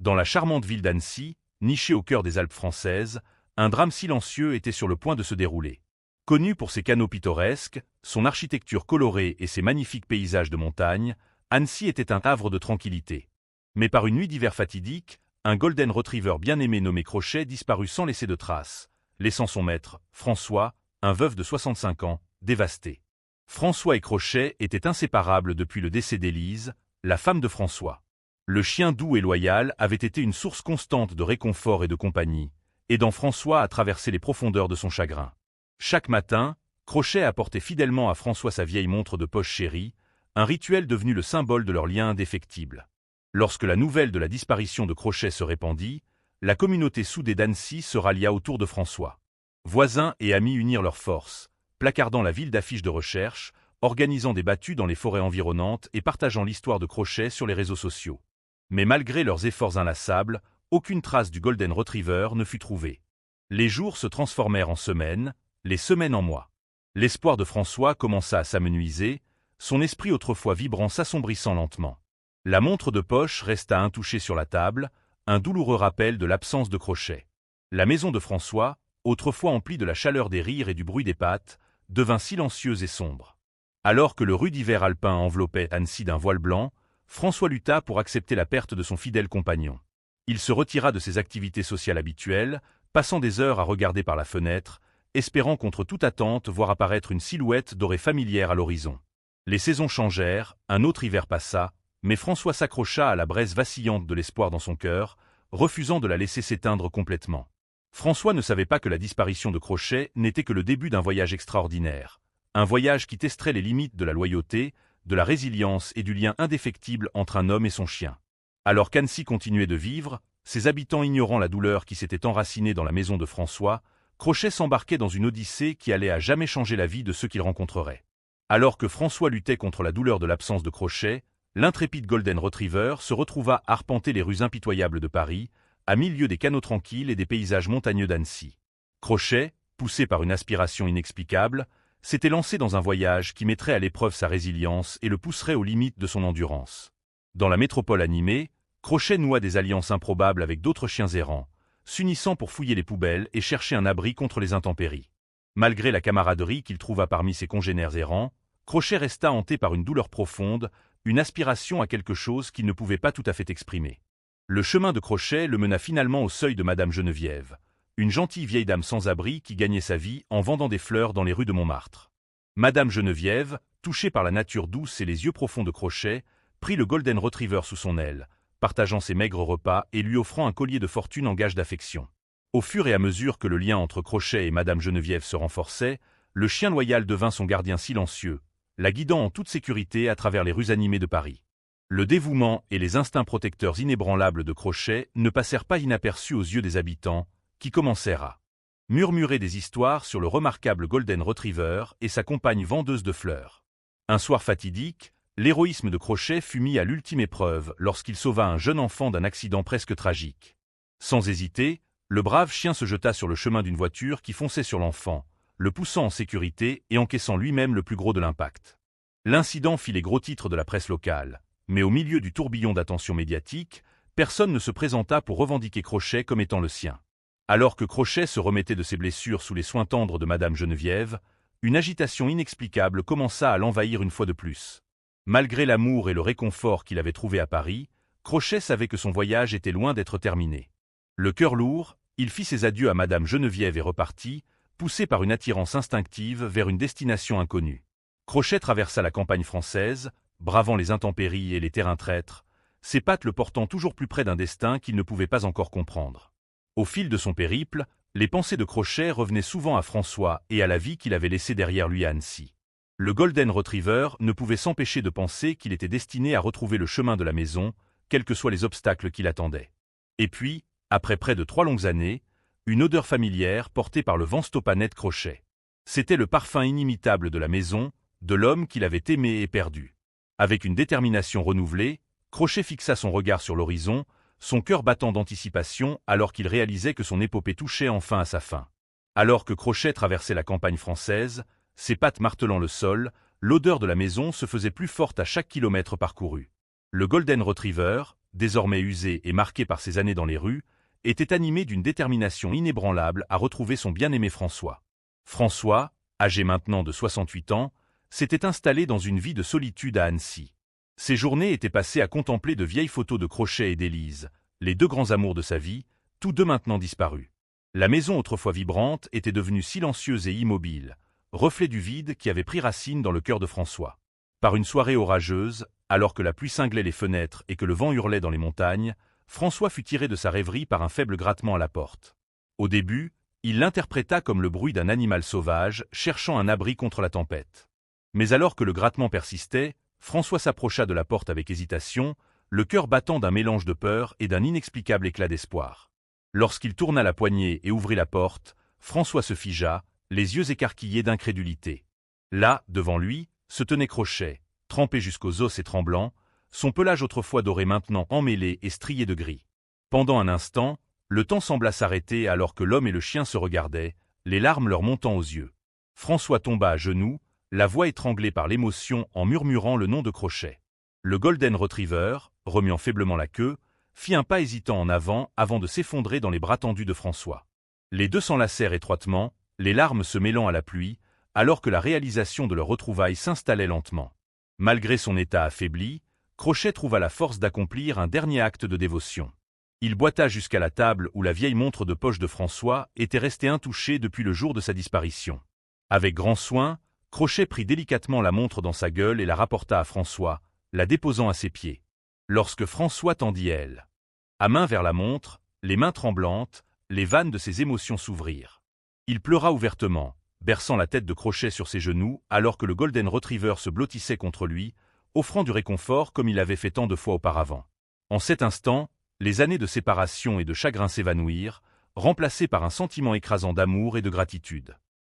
Dans la charmante ville d'Annecy, nichée au cœur des Alpes françaises, un drame silencieux était sur le point de se dérouler. Connue pour ses canaux pittoresques, son architecture colorée et ses magnifiques paysages de montagne, Annecy était un havre de tranquillité. Mais par une nuit d'hiver fatidique, un golden retriever bien-aimé nommé Crochet disparut sans laisser de traces, laissant son maître, François, un veuf de 65 ans, dévasté. François et Crochet étaient inséparables depuis le décès d'Élise, la femme de François. Le chien doux et loyal avait été une source constante de réconfort et de compagnie, aidant François à traverser les profondeurs de son chagrin. Chaque matin, Crochet apportait fidèlement à François sa vieille montre de poche chérie, un rituel devenu le symbole de leur lien indéfectible. Lorsque la nouvelle de la disparition de Crochet se répandit, la communauté soudée d'Annecy se rallia autour de François. Voisins et amis unirent leurs forces, placardant la ville d'affiches de recherche, organisant des battues dans les forêts environnantes et partageant l'histoire de Crochet sur les réseaux sociaux. Mais malgré leurs efforts inlassables, aucune trace du Golden Retriever ne fut trouvée. Les jours se transformèrent en semaines, les semaines en mois. L'espoir de François commença à s'amenuiser, son esprit autrefois vibrant s'assombrissant lentement. La montre de poche resta intouchée sur la table, un douloureux rappel de l'absence de Crochet. La maison de François, autrefois emplie de la chaleur des rires et du bruit des pattes, devint silencieuse et sombre. Alors que le rude hiver alpin enveloppait Annecy d'un voile blanc, François lutta pour accepter la perte de son fidèle compagnon. Il se retira de ses activités sociales habituelles, passant des heures à regarder par la fenêtre, espérant contre toute attente voir apparaître une silhouette dorée familière à l'horizon. Les saisons changèrent, un autre hiver passa, mais François s'accrocha à la braise vacillante de l'espoir dans son cœur, refusant de la laisser s'éteindre complètement. François ne savait pas que la disparition de Crochet n'était que le début d'un voyage extraordinaire. Un voyage qui testerait les limites de la loyauté, de la résilience et du lien indéfectible entre un homme et son chien. Alors qu'Annecy continuait de vivre, ses habitants ignorant la douleur qui s'était enracinée dans la maison de François, Crochet s'embarquait dans une odyssée qui allait à jamais changer la vie de ceux qu'il rencontrerait. Alors que François luttait contre la douleur de l'absence de Crochet, l'intrépide Golden Retriever se retrouva à arpenter les rues impitoyables de Paris, à milieu des canaux tranquilles et des paysages montagneux d'Annecy. Crochet, poussé par une aspiration inexplicable, s'était lancé dans un voyage qui mettrait à l'épreuve sa résilience et le pousserait aux limites de son endurance. Dans la métropole animée, Crochet noua des alliances improbables avec d'autres chiens errants, s'unissant pour fouiller les poubelles et chercher un abri contre les intempéries. Malgré la camaraderie qu'il trouva parmi ses congénères errants, Crochet resta hanté par une douleur profonde, une aspiration à quelque chose qu'il ne pouvait pas tout à fait exprimer. Le chemin de Crochet le mena finalement au seuil de Madame Geneviève, une gentille vieille dame sans abri qui gagnait sa vie en vendant des fleurs dans les rues de Montmartre. Madame Geneviève, touchée par la nature douce et les yeux profonds de Crochet, prit le Golden Retriever sous son aile, partageant ses maigres repas et lui offrant un collier de fortune en gage d'affection. Au fur et à mesure que le lien entre Crochet et Madame Geneviève se renforçait, le chien loyal devint son gardien silencieux, la guidant en toute sécurité à travers les rues animées de Paris. Le dévouement et les instincts protecteurs inébranlables de Crochet ne passèrent pas inaperçus aux yeux des habitants, qui commencèrent à murmurer des histoires sur le remarquable Golden Retriever et sa compagne vendeuse de fleurs. Un soir fatidique, l'héroïsme de Crochet fut mis à l'ultime épreuve lorsqu'il sauva un jeune enfant d'un accident presque tragique. Sans hésiter, le brave chien se jeta sur le chemin d'une voiture qui fonçait sur l'enfant, le poussant en sécurité et encaissant lui-même le plus gros de l'impact. L'incident fit les gros titres de la presse locale, mais au milieu du tourbillon d'attention médiatique, personne ne se présenta pour revendiquer Crochet comme étant le sien. Alors que Crochet se remettait de ses blessures sous les soins tendres de Madame Geneviève, une agitation inexplicable commença à l'envahir une fois de plus. Malgré l'amour et le réconfort qu'il avait trouvé à Paris, Crochet savait que son voyage était loin d'être terminé. Le cœur lourd, il fit ses adieux à Madame Geneviève et repartit, poussé par une attirance instinctive vers une destination inconnue. Crochet traversa la campagne française, bravant les intempéries et les terrains traîtres, ses pattes le portant toujours plus près d'un destin qu'il ne pouvait pas encore comprendre. Au fil de son périple, les pensées de Crochet revenaient souvent à François et à la vie qu'il avait laissée derrière lui à Annecy. Le Golden Retriever ne pouvait s'empêcher de penser qu'il était destiné à retrouver le chemin de la maison, quels que soient les obstacles qui l'attendaient. Et puis, après près de 3 longues années, une odeur familière portée par le vent stoppa net Crochet. C'était le parfum inimitable de la maison, de l'homme qu'il avait aimé et perdu. Avec une détermination renouvelée, Crochet fixa son regard sur l'horizon, son cœur battant d'anticipation alors qu'il réalisait que son épopée touchait enfin à sa fin. Alors que Crochet traversait la campagne française, ses pattes martelant le sol, l'odeur de la maison se faisait plus forte à chaque kilomètre parcouru. Le Golden Retriever, désormais usé et marqué par ses années dans les rues, était animé d'une détermination inébranlable à retrouver son bien-aimé François. François, âgé maintenant de 68 ans, s'était installé dans une vie de solitude à Annecy. Ses journées étaient passées à contempler de vieilles photos de Crochet et d'Élise, les deux grands amours de sa vie, tous deux maintenant disparus. La maison autrefois vibrante était devenue silencieuse et immobile, reflet du vide qui avait pris racine dans le cœur de François. Par une soirée orageuse, alors que la pluie cinglait les fenêtres et que le vent hurlait dans les montagnes, François fut tiré de sa rêverie par un faible grattement à la porte. Au début, il l'interpréta comme le bruit d'un animal sauvage cherchant un abri contre la tempête. Mais alors que le grattement persistait, François s'approcha de la porte avec hésitation, le cœur battant d'un mélange de peur et d'un inexplicable éclat d'espoir. Lorsqu'il tourna la poignée et ouvrit la porte, François se figea, les yeux écarquillés d'incrédulité. Là, devant lui, se tenait Crochet, trempé jusqu'aux os et tremblant, son pelage autrefois doré maintenant emmêlé et strié de gris. Pendant un instant, le temps sembla s'arrêter alors que l'homme et le chien se regardaient, les larmes leur montant aux yeux. François tomba à genoux, la voix étranglée par l'émotion en murmurant le nom de Crochet. Le Golden Retriever, remuant faiblement la queue, fit un pas hésitant en avant de s'effondrer dans les bras tendus de François. Les deux s'enlacèrent étroitement, les larmes se mêlant à la pluie, alors que la réalisation de leur retrouvaille s'installait lentement. Malgré son état affaibli, Crochet trouva la force d'accomplir un dernier acte de dévotion. Il boita jusqu'à la table où la vieille montre de poche de François était restée intouchée depuis le jour de sa disparition. Avec grand soin, Crochet prit délicatement la montre dans sa gueule et la rapporta à François, la déposant à ses pieds. Lorsque François tendit elle, à main vers la montre, les mains tremblantes, les vannes de ses émotions s'ouvrirent. Il pleura ouvertement, berçant la tête de Crochet sur ses genoux alors que le Golden Retriever se blottissait contre lui, offrant du réconfort comme il l'avait fait tant de fois auparavant. En cet instant, les années de séparation et de chagrin s'évanouirent, remplacées par un sentiment écrasant d'amour et de gratitude.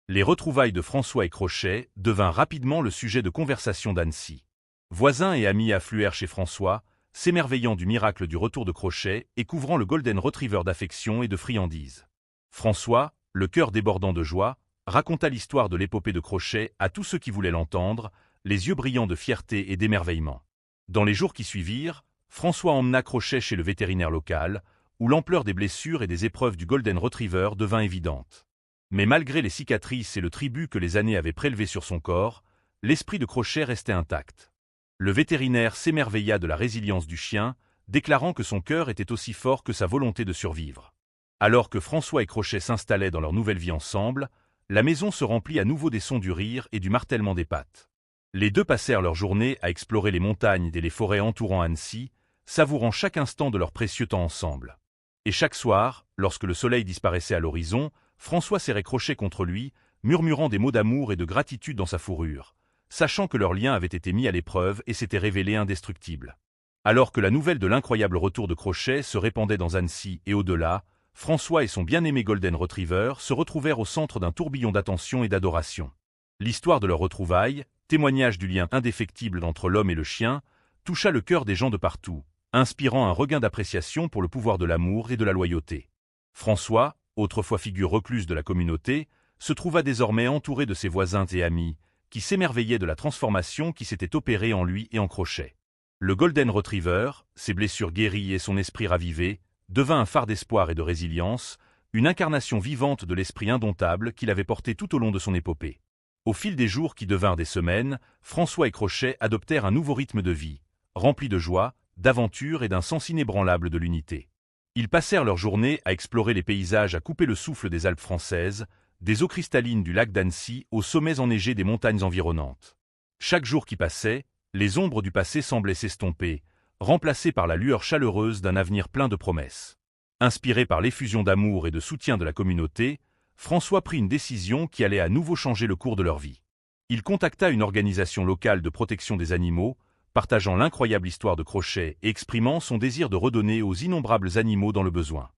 Les retrouvailles de François et Crochet devinrent rapidement le sujet de conversation d'Annecy. Voisins et amis affluèrent chez François, s'émerveillant du miracle du retour de Crochet et couvrant le Golden Retriever d'affection et de friandises. François, le cœur débordant de joie, raconta l'histoire de l'épopée de Crochet à tous ceux qui voulaient l'entendre, les yeux brillants de fierté et d'émerveillement. Dans les jours qui suivirent, François emmena Crochet chez le vétérinaire local, où l'ampleur des blessures et des épreuves du Golden Retriever devint évidente. Mais malgré les cicatrices et le tribut que les années avaient prélevé sur son corps, l'esprit de Crochet restait intact. Le vétérinaire s'émerveilla de la résilience du chien, déclarant que son cœur était aussi fort que sa volonté de survivre. Alors que François et Crochet s'installaient dans leur nouvelle vie ensemble, la maison se remplit à nouveau des sons du rire et du martèlement des pattes. Les deux passèrent leur journée à explorer les montagnes et les forêts entourant Annecy, savourant chaque instant de leur précieux temps ensemble. Et chaque soir, lorsque le soleil disparaissait à l'horizon, François serrait Crochet contre lui, murmurant des mots d'amour et de gratitude dans sa fourrure, sachant que leur lien avait été mis à l'épreuve et s'était révélé indestructible. Alors que la nouvelle de l'incroyable retour de Crochet se répandait dans Annecy et au-delà, François et son bien-aimé Golden Retriever se retrouvèrent au centre d'un tourbillon d'attention et d'adoration. L'histoire de leur retrouvaille, témoignage du lien indéfectible entre l'homme et le chien, toucha le cœur des gens de partout, inspirant un regain d'appréciation pour le pouvoir de l'amour et de la loyauté. François, autrefois figure recluse de la communauté, se trouva désormais entouré de ses voisins et amis, qui s'émerveillaient de la transformation qui s'était opérée en lui et en Crochet. Le Golden Retriever, ses blessures guéries et son esprit ravivé, devint un phare d'espoir et de résilience, une incarnation vivante de l'esprit indomptable qu'il avait porté tout au long de son épopée. Au fil des jours qui devinrent des semaines, François et Crochet adoptèrent un nouveau rythme de vie, rempli de joie, d'aventure et d'un sens inébranlable de l'unité. Ils passèrent leur journée à explorer les paysages à couper le souffle des Alpes françaises, des eaux cristallines du lac d'Annecy aux sommets enneigés des montagnes environnantes. Chaque jour qui passait, les ombres du passé semblaient s'estomper, remplacées par la lueur chaleureuse d'un avenir plein de promesses. Inspiré par l'effusion d'amour et de soutien de la communauté, François prit une décision qui allait à nouveau changer le cours de leur vie. Il contacta une organisation locale de protection des animaux, partageant l'incroyable histoire de Crochet et exprimant son désir de redonner aux innombrables animaux dans le besoin.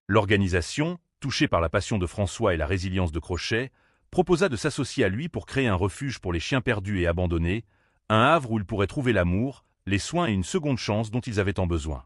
L'organisation, touchée par la passion de François et la résilience de Crochet, proposa de s'associer à lui pour créer un refuge pour les chiens perdus et abandonnés, un havre où ils pourraient trouver l'amour, les soins et une seconde chance dont ils avaient tant besoin.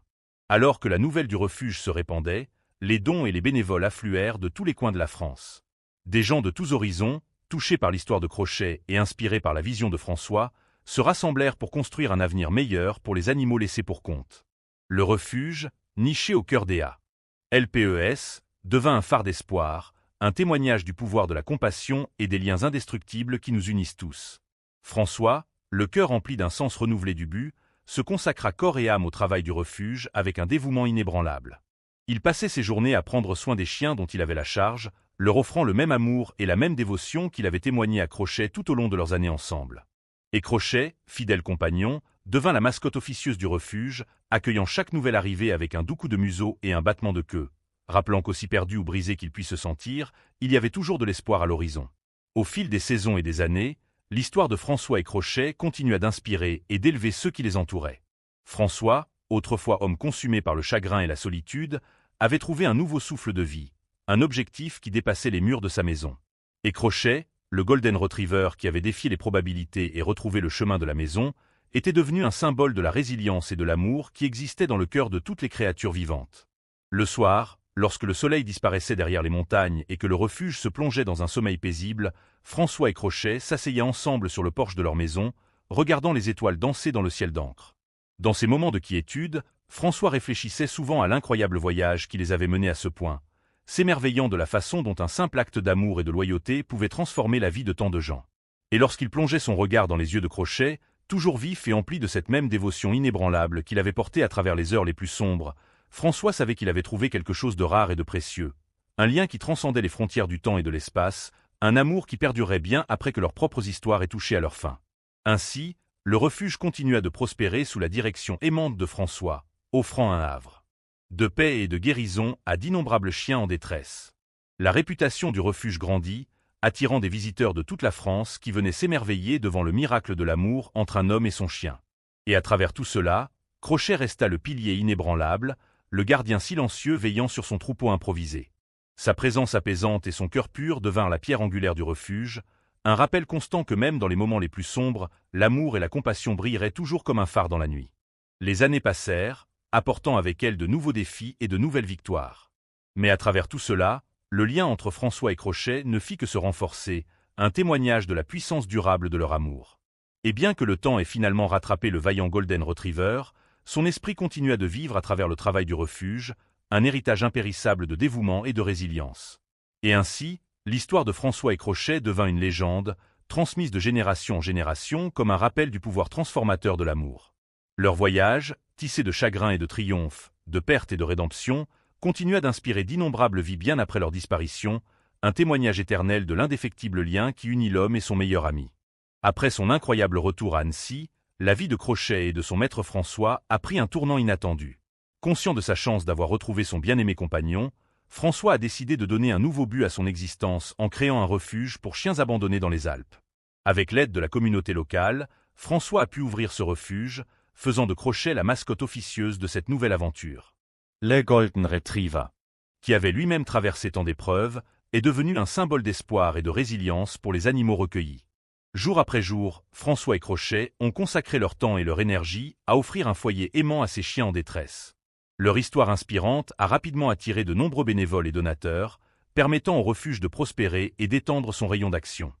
Alors que la nouvelle du refuge se répandait, les dons et les bénévoles affluèrent de tous les coins de la France. Des gens de tous horizons, touchés par l'histoire de Crochet et inspirés par la vision de François, se rassemblèrent pour construire un avenir meilleur pour les animaux laissés pour compte. Le refuge, niché au cœur des Haies. LPES, devint un phare d'espoir, un témoignage du pouvoir de la compassion et des liens indestructibles qui nous unissent tous. François, le cœur rempli d'un sens renouvelé du but, se consacra corps et âme au travail du refuge avec un dévouement inébranlable. Il passait ses journées à prendre soin des chiens dont il avait la charge, leur offrant le même amour et la même dévotion qu'il avait témoigné à Crochet tout au long de leurs années ensemble. Et Crochet, fidèle compagnon, devint la mascotte officieuse du refuge, accueillant chaque nouvelle arrivée avec un doux coup de museau et un battement de queue, rappelant qu'aussi perdu ou brisé qu'il puisse se sentir, il y avait toujours de l'espoir à l'horizon. Au fil des saisons et des années, l'histoire de François et Crochet continua d'inspirer et d'élever ceux qui les entouraient. François, autrefois homme consumé par le chagrin et la solitude, avait trouvé un nouveau souffle de vie, un objectif qui dépassait les murs de sa maison. Et Crochet, le Golden Retriever qui avait défié les probabilités et retrouvé le chemin de la maison, était devenu un symbole de la résilience et de l'amour qui existait dans le cœur de toutes les créatures vivantes. Le soir, lorsque le soleil disparaissait derrière les montagnes et que le refuge se plongeait dans un sommeil paisible, François et Crochet s'asseyaient ensemble sur le porche de leur maison, regardant les étoiles danser dans le ciel d'encre. Dans ces moments de quiétude, François réfléchissait souvent à l'incroyable voyage qui les avait menés à ce point, s'émerveillant de la façon dont un simple acte d'amour et de loyauté pouvait transformer la vie de tant de gens. Et lorsqu'il plongeait son regard dans les yeux de Crochet, toujours vif et empli de cette même dévotion inébranlable qu'il avait portée à travers les heures les plus sombres, François savait qu'il avait trouvé quelque chose de rare et de précieux, un lien qui transcendait les frontières du temps et de l'espace, un amour qui perdurerait bien après que leurs propres histoires aient touché à leur fin. Ainsi, le refuge continua de prospérer sous la direction aimante de François, offrant un havre de paix et de guérison à d'innombrables chiens en détresse. La réputation du refuge grandit, attirant des visiteurs de toute la France qui venaient s'émerveiller devant le miracle de l'amour entre un homme et son chien. Et à travers tout cela, Crochet resta le pilier inébranlable, le gardien silencieux veillant sur son troupeau improvisé. Sa présence apaisante et son cœur pur devinrent la pierre angulaire du refuge, un rappel constant que même dans les moments les plus sombres, l'amour et la compassion brilleraient toujours comme un phare dans la nuit. Les années passèrent, apportant avec elles de nouveaux défis et de nouvelles victoires. Mais à travers tout cela, le lien entre François et Crochet ne fit que se renforcer, un témoignage de la puissance durable de leur amour. Et bien que le temps ait finalement rattrapé le vaillant Golden Retriever, son esprit continua de vivre à travers le travail du refuge, un héritage impérissable de dévouement et de résilience. Et ainsi, l'histoire de François et Crochet devint une légende, transmise de génération en génération comme un rappel du pouvoir transformateur de l'amour. Leur voyage, tissé de chagrin et de triomphe, de perte et de rédemption, continua d'inspirer d'innombrables vies bien après leur disparition, un témoignage éternel de l'indéfectible lien qui unit l'homme et son meilleur ami. Après son incroyable retour à Annecy, la vie de Crochet et de son maître François a pris un tournant inattendu. Conscient de sa chance d'avoir retrouvé son bien-aimé compagnon, François a décidé de donner un nouveau but à son existence en créant un refuge pour chiens abandonnés dans les Alpes. Avec l'aide de la communauté locale, François a pu ouvrir ce refuge, faisant de Crochet la mascotte officieuse de cette nouvelle aventure. Le Golden Retriever, qui avait lui-même traversé tant d'épreuves, est devenu un symbole d'espoir et de résilience pour les animaux recueillis. Jour après jour, François et Crochet ont consacré leur temps et leur énergie à offrir un foyer aimant à ces chiens en détresse. Leur histoire inspirante a rapidement attiré de nombreux bénévoles et donateurs, permettant au refuge de prospérer et d'étendre son rayon d'action.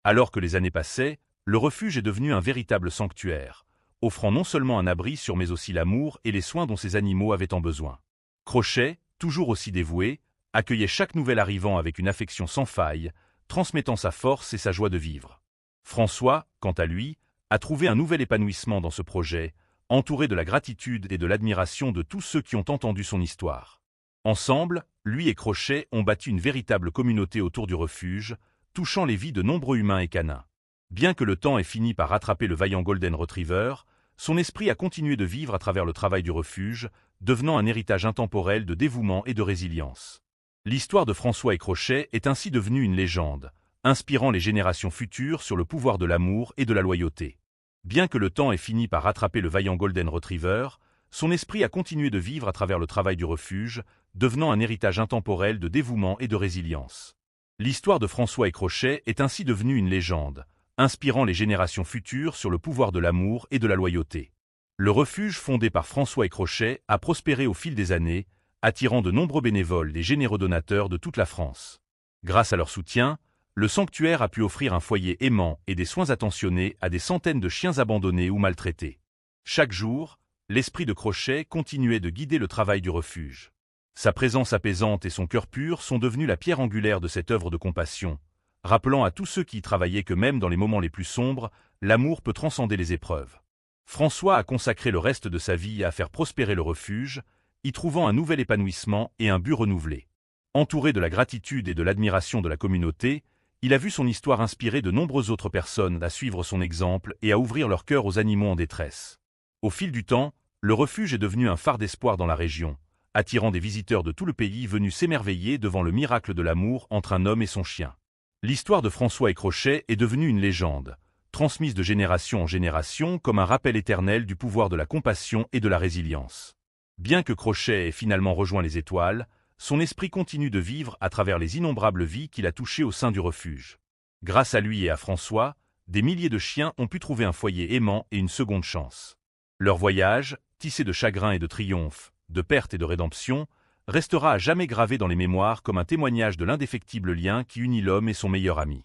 Alors que les années passaient, le refuge est devenu un véritable sanctuaire, offrant non seulement un abri sur mais aussi l'amour et les soins dont ces animaux avaient tant besoin. Crochet, toujours aussi dévoué, accueillait chaque nouvel arrivant avec une affection sans faille, transmettant sa force et sa joie de vivre. François, quant à lui, a trouvé un nouvel épanouissement dans ce projet, entouré de la gratitude et de l'admiration de tous ceux qui ont entendu son histoire. Ensemble, lui et Crochet ont bâti une véritable communauté autour du refuge, touchant les vies de nombreux humains et canins. Bien que le temps ait fini par rattraper le vaillant Golden Retriever, son esprit a continué de vivre à travers le travail du refuge, devenant un héritage intemporel de dévouement et de résilience. L'histoire de François et Crochet est ainsi devenue une légende, inspirant les générations futures sur le pouvoir de l'amour et de la loyauté. Bien que le temps ait fini par rattraper le vaillant Golden Retriever, son esprit a continué de vivre à travers le travail du refuge, devenant un héritage intemporel de dévouement et de résilience. L'histoire de François et Crochet est ainsi devenue une légende, inspirant les générations futures sur le pouvoir de l'amour et de la loyauté. Le refuge fondé par François et Crochet a prospéré au fil des années, attirant de nombreux bénévoles et généreux donateurs de toute la France. Grâce à leur soutien, le sanctuaire a pu offrir un foyer aimant et des soins attentionnés à des centaines de chiens abandonnés ou maltraités. Chaque jour, l'esprit de Crochet continuait de guider le travail du refuge. Sa présence apaisante et son cœur pur sont devenus la pierre angulaire de cette œuvre de compassion, rappelant à tous ceux qui y travaillaient que même dans les moments les plus sombres, l'amour peut transcender les épreuves. François a consacré le reste de sa vie à faire prospérer le refuge, y trouvant un nouvel épanouissement et un but renouvelé. Entouré de la gratitude et de l'admiration de la communauté, il a vu son histoire inspirer de nombreuses autres personnes à suivre son exemple et à ouvrir leur cœur aux animaux en détresse. Au fil du temps, le refuge est devenu un phare d'espoir dans la région, attirant des visiteurs de tout le pays venus s'émerveiller devant le miracle de l'amour entre un homme et son chien. L'histoire de François et Crochet est devenue une légende, transmise de génération en génération comme un rappel éternel du pouvoir de la compassion et de la résilience. Bien que Crochet ait finalement rejoint les étoiles, son esprit continue de vivre à travers les innombrables vies qu'il a touchées au sein du refuge. Grâce à lui et à François, des milliers de chiens ont pu trouver un foyer aimant et une seconde chance. Leur voyage, tissé de chagrin et de triomphe, de perte et de rédemption, restera à jamais gravé dans les mémoires comme un témoignage de l'indéfectible lien qui unit l'homme et son meilleur ami.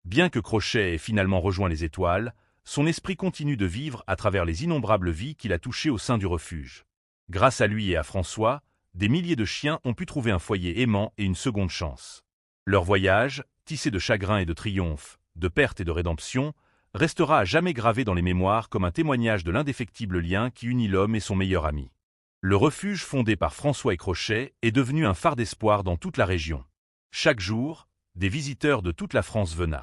Bien que Crochet ait finalement rejoint les étoiles, son esprit continue de vivre à travers les innombrables vies qu'il a touchées au sein du refuge. Grâce à lui et à François, des milliers de chiens ont pu trouver un foyer aimant et une seconde chance. Leur voyage, tissé de chagrin et de triomphe, de perte et de rédemption, restera à jamais gravé dans les mémoires comme un témoignage de l'indéfectible lien qui unit l'homme et son meilleur ami. Le refuge fondé par François et Crochet est devenu un phare d'espoir dans toute la région. Chaque jour, des visiteurs de toute la France venaient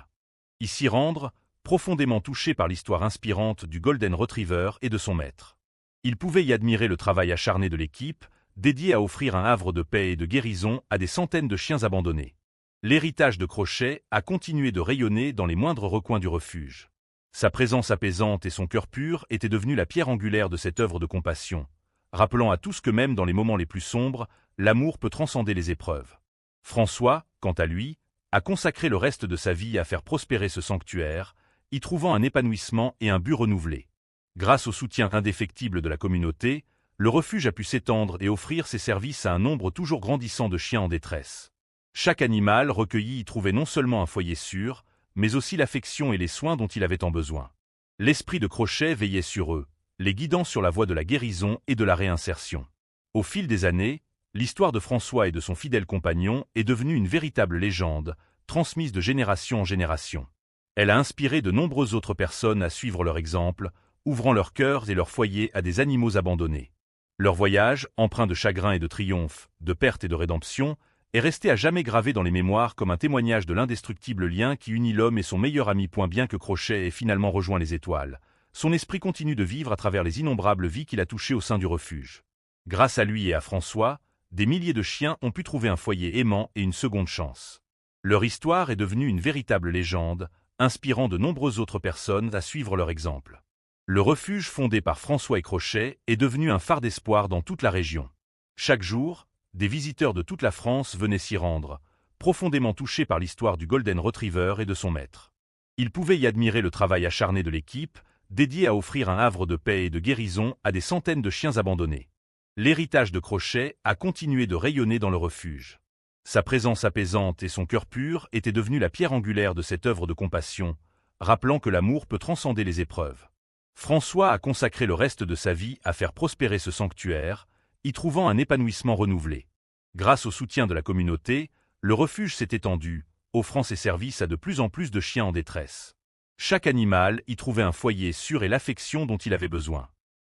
y s'y rendre, profondément touchés par l'histoire inspirante du Golden Retriever et de son maître. Ils pouvaient y admirer le travail acharné de l'équipe, dédié à offrir un havre de paix et de guérison à des centaines de chiens abandonnés. L'héritage de Crochet a continué de rayonner dans les moindres recoins du refuge. Sa présence apaisante et son cœur pur étaient devenus la pierre angulaire de cette œuvre de compassion, rappelant à tous que même dans les moments les plus sombres, l'amour peut transcender les épreuves. François, quant à lui, a consacré le reste de sa vie à faire prospérer ce sanctuaire, y trouvant un épanouissement et un but renouvelé. Grâce au soutien indéfectible de la communauté, le refuge a pu s'étendre et offrir ses services à un nombre toujours grandissant de chiens en détresse. Chaque animal recueilli y trouvait non seulement un foyer sûr, mais aussi l'affection et les soins dont il avait tant besoin. L'esprit de Crochet veillait sur eux, les guidant sur la voie de la guérison et de la réinsertion. Au fil des années, l'histoire de François et de son fidèle compagnon est devenue une véritable légende, transmise de génération en génération. Elle a inspiré de nombreuses autres personnes à suivre leur exemple, ouvrant leurs cœurs et leurs foyers à des animaux abandonnés. Leur voyage, empreint de chagrin et de triomphe, de perte et de rédemption, est resté à jamais gravé dans les mémoires comme un témoignage de l'indestructible lien qui unit l'homme et son meilleur ami. Bien que Crochet ait finalement rejoint les étoiles, son esprit continue de vivre à travers les innombrables vies qu'il a touchées au sein du refuge. Grâce à lui et à François, des milliers de chiens ont pu trouver un foyer aimant et une seconde chance. Leur histoire est devenue une véritable légende, inspirant de nombreuses autres personnes à suivre leur exemple. Le refuge fondé par François et Crochet est devenu un phare d'espoir dans toute la région. Chaque jour, des visiteurs de toute la France venaient s'y rendre, profondément touchés par l'histoire du Golden Retriever et de son maître. Ils pouvaient y admirer le travail acharné de l'équipe, dédié à offrir un havre de paix et de guérison à des centaines de chiens abandonnés. L'héritage de Crochet a continué de rayonner dans le refuge. Sa présence apaisante et son cœur pur étaient devenus la pierre angulaire de cette œuvre de compassion, rappelant que l'amour peut transcender les épreuves. François a consacré le reste de sa vie à faire prospérer ce sanctuaire, y trouvant un épanouissement renouvelé. Grâce au soutien de la communauté, le refuge s'est étendu, offrant ses services à de plus en plus de chiens en détresse. Chaque animal y trouvait un foyer sûr et l'affection dont il avait besoin.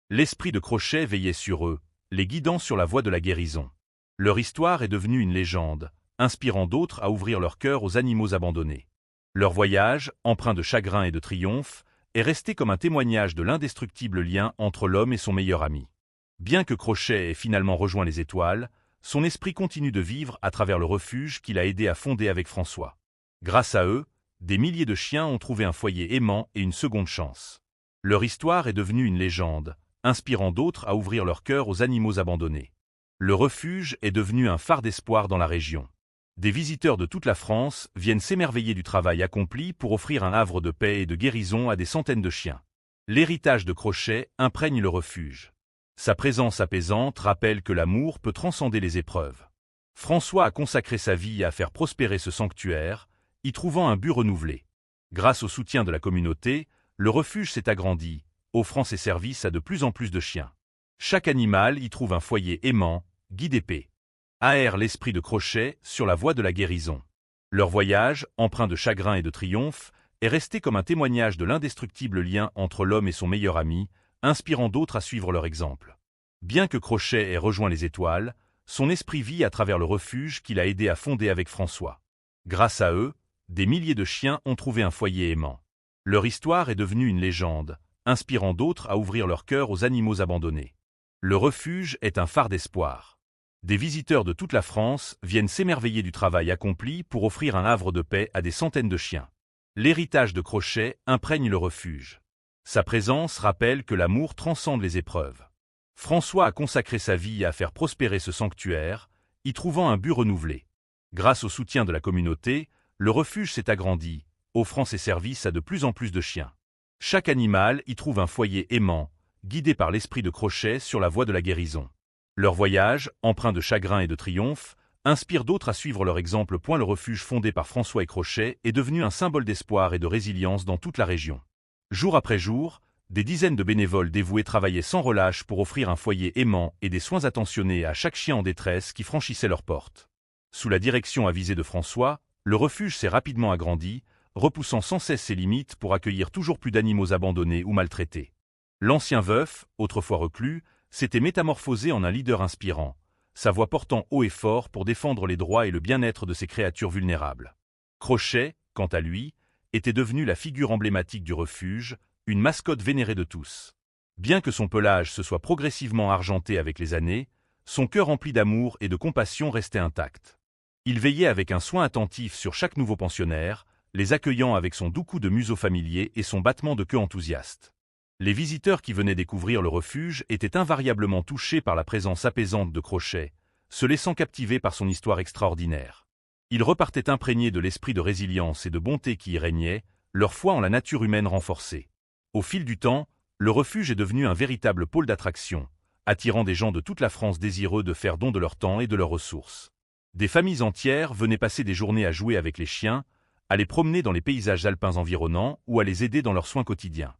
L'esprit de Crochet veillait sur eux, les guidant sur la voie de la guérison. Leur histoire est devenue une légende, inspirant d'autres à ouvrir leur cœur aux animaux abandonnés. Leur voyage, empreint de chagrin et de triomphe, est resté comme un témoignage de l'indestructible lien entre l'homme et son meilleur ami. Bien que Crochet ait finalement rejoint les étoiles, son esprit continue de vivre à travers le refuge qu'il a aidé à fonder avec François. Grâce à eux, des milliers de chiens ont trouvé un foyer aimant et une seconde chance. Leur histoire est devenue une légende, inspirant d'autres à ouvrir leur cœur aux animaux abandonnés. Le refuge est devenu un phare d'espoir dans la région. Des visiteurs de toute la France viennent s'émerveiller du travail accompli pour offrir un havre de paix et de guérison à des centaines de chiens. L'héritage de Crochet imprègne le refuge. Sa présence apaisante rappelle que l'amour peut transcender les épreuves. François a consacré sa vie à faire prospérer ce sanctuaire, y trouvant un but renouvelé. Grâce au soutien de la communauté, le refuge s'est agrandi, offrant ses services à de plus en plus de chiens. Chaque animal y trouve un foyer aimant, guide et paix. Aère l'esprit de Crochet sur la voie de la guérison. Leur voyage, empreint de chagrin et de triomphe, est resté comme un témoignage de l'indestructible lien entre l'homme et son meilleur ami, inspirant d'autres à suivre leur exemple. Bien que Crochet ait rejoint les étoiles, son esprit vit à travers le refuge qu'il a aidé à fonder avec François. Grâce à eux, des milliers de chiens ont trouvé un foyer aimant. Leur histoire est devenue une légende, inspirant d'autres à ouvrir leur cœur aux animaux abandonnés. Le refuge est un phare d'espoir. Des visiteurs de toute la France viennent s'émerveiller du travail accompli pour offrir un havre de paix à des centaines de chiens. L'héritage de Crochet imprègne le refuge. Sa présence rappelle que l'amour transcende les épreuves. François a consacré sa vie à faire prospérer ce sanctuaire, y trouvant un but renouvelé. Grâce au soutien de la communauté, le refuge s'est agrandi, offrant ses services à de plus en plus de chiens. Chaque animal y trouve un foyer aimant, guidé par l'esprit de Crochet sur la voie de la guérison. Leur voyage, empreint de chagrin et de triomphe, inspire d'autres à suivre leur exemple. Le refuge fondé par François et Crochet est devenu un symbole d'espoir et de résilience dans toute la région. Jour après jour, des dizaines de bénévoles dévoués travaillaient sans relâche pour offrir un foyer aimant et des soins attentionnés à chaque chien en détresse qui franchissait leurs portes. Sous la direction avisée de François, le refuge s'est rapidement agrandi, repoussant sans cesse ses limites pour accueillir toujours plus d'animaux abandonnés ou maltraités. L'ancien veuf, autrefois reclus, s'était métamorphosé en un leader inspirant, sa voix portant haut et fort pour défendre les droits et le bien-être de ces créatures vulnérables. Crochet, quant à lui, était devenu la figure emblématique du refuge, une mascotte vénérée de tous. Bien que son pelage se soit progressivement argenté avec les années, son cœur rempli d'amour et de compassion restait intact. Il veillait avec un soin attentif sur chaque nouveau pensionnaire, les accueillant avec son doux coup de museau familier et son battement de queue enthousiaste. Les visiteurs qui venaient découvrir le refuge étaient invariablement touchés par la présence apaisante de Crochet, se laissant captiver par son histoire extraordinaire. Ils repartaient imprégnés de l'esprit de résilience et de bonté qui y régnait, leur foi en la nature humaine renforcée. Au fil du temps, le refuge est devenu un véritable pôle d'attraction, attirant des gens de toute la France désireux de faire don de leur temps et de leurs ressources. Des familles entières venaient passer des journées à jouer avec les chiens, à les promener dans les paysages alpins environnants ou à les aider dans leurs soins quotidiens.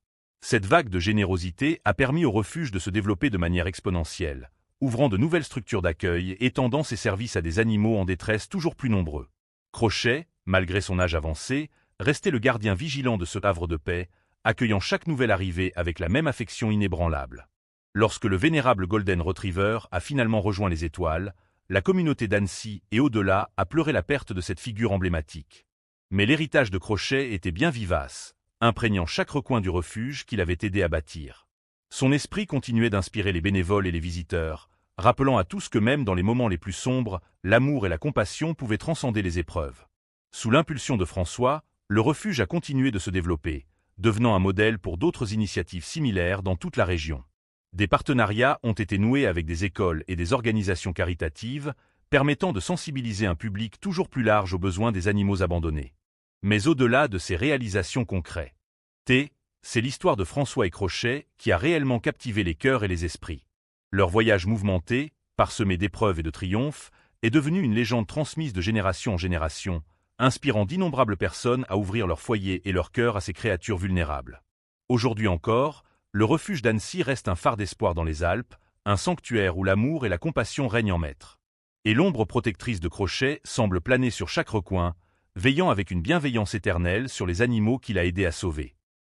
Cette vague de générosité a permis au refuge de se développer de manière exponentielle, ouvrant de nouvelles structures d'accueil et étendant ses services à des animaux en détresse toujours plus nombreux. Crochet, malgré son âge avancé, restait le gardien vigilant de ce havre de paix, accueillant chaque nouvelle arrivée avec la même affection inébranlable. Lorsque le vénérable Golden Retriever a finalement rejoint les étoiles, la communauté d'Annecy et au-delà a pleuré la perte de cette figure emblématique. Mais l'héritage de Crochet était bien vivace, imprégnant chaque recoin du refuge qu'il avait aidé à bâtir. Son esprit continuait d'inspirer les bénévoles et les visiteurs, rappelant à tous que même dans les moments les plus sombres, l'amour et la compassion pouvaient transcender les épreuves. Sous l'impulsion de François, le refuge a continué de se développer, devenant un modèle pour d'autres initiatives similaires dans toute la région. Des partenariats ont été noués avec des écoles et des organisations caritatives, permettant de sensibiliser un public toujours plus large aux besoins des animaux abandonnés. Mais au-delà de ces réalisations concrètes, c'est l'histoire de François et Crochet qui a réellement captivé les cœurs et les esprits. Leur voyage mouvementé, parsemé d'épreuves et de triomphes, est devenu une légende transmise de génération en génération, inspirant d'innombrables personnes à ouvrir leur foyer et leur cœur à ces créatures vulnérables. Aujourd'hui encore, le refuge d'Annecy reste un phare d'espoir dans les Alpes, un sanctuaire où l'amour et la compassion règnent en maître. Et l'ombre protectrice de Crochet semble planer sur chaque recoin, veillant avec une bienveillance éternelle sur les animaux qu'il a aidé à sauver.